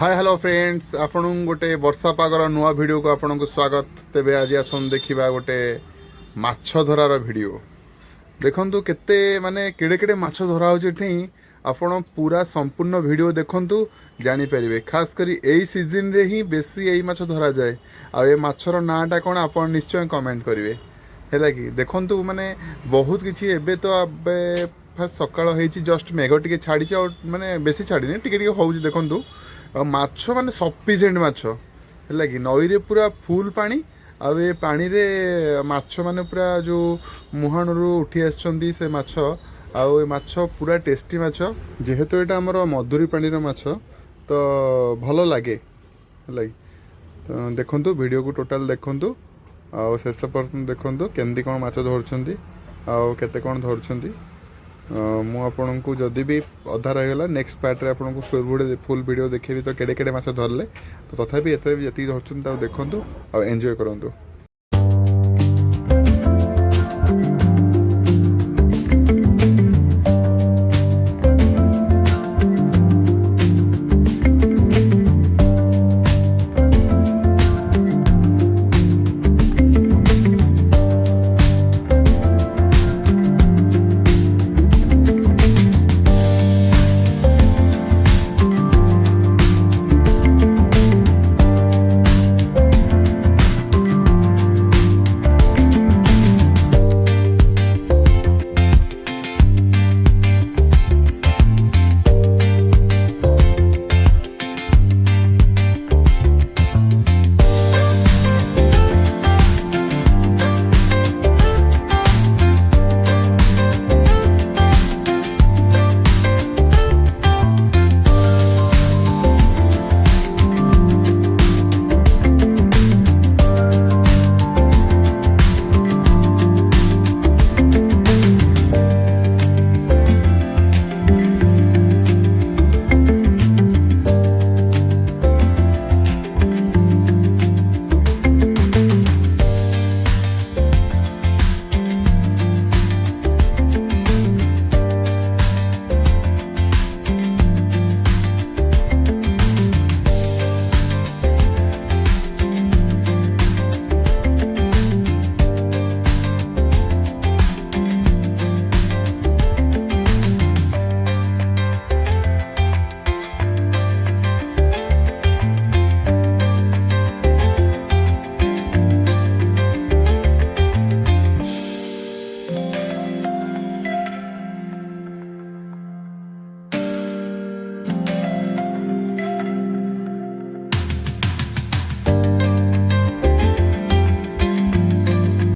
Hi hello friends आपण गोटे वर्षा पागर नुआ वीडियो को आपण को स्वागत। तेबे आज आसन देखिबा गोटे माछ धरार वीडियो। देखंतु केते माने केड़े केड़े माछ धरा होचे ठई आपण पूरा संपूर्ण वीडियो देखंतु जानि परिबे। खास करी एई सीजन रे ही बेसी एई माछ धरा जाए। आ ए माछर नाटा कोन आपण निश्चय कमेंट करिवे हैला कि देखंतु माने बहुत किछि एबे तो अबे फास्ट सकाळ हेछि जस्ट मेघ टिके छाड़ी माने बेसी छाड़ी टिके टिके होउछि देखंतु। माछ माने सफिशिएंट माछ है कि नई रे पूरा फुल पानी आ पानी रे माछ माने पूरा जो मुहाणु उठी आछंती से माछ आउ माछ पूरा टेस्टी माछ जेहेतु एटा हमर मधुरी पानी रो माछ तो भलो लागे है तो देखंतु वीडियो को टोटल देखंतु आ शेष पर्यंत देखंतु केंदी कोन माछ धरछंती आ केते कोन धरछंती। मु आपन को जदि भी अधा रहीगला नेक्स्ट पार्ट रे आपन को फुल वीडियो देखेबी तो केड़े केड़े माछ धरले तो तथापि एते भी जति धरछन ता देखंतु आ एंजॉय करंतु।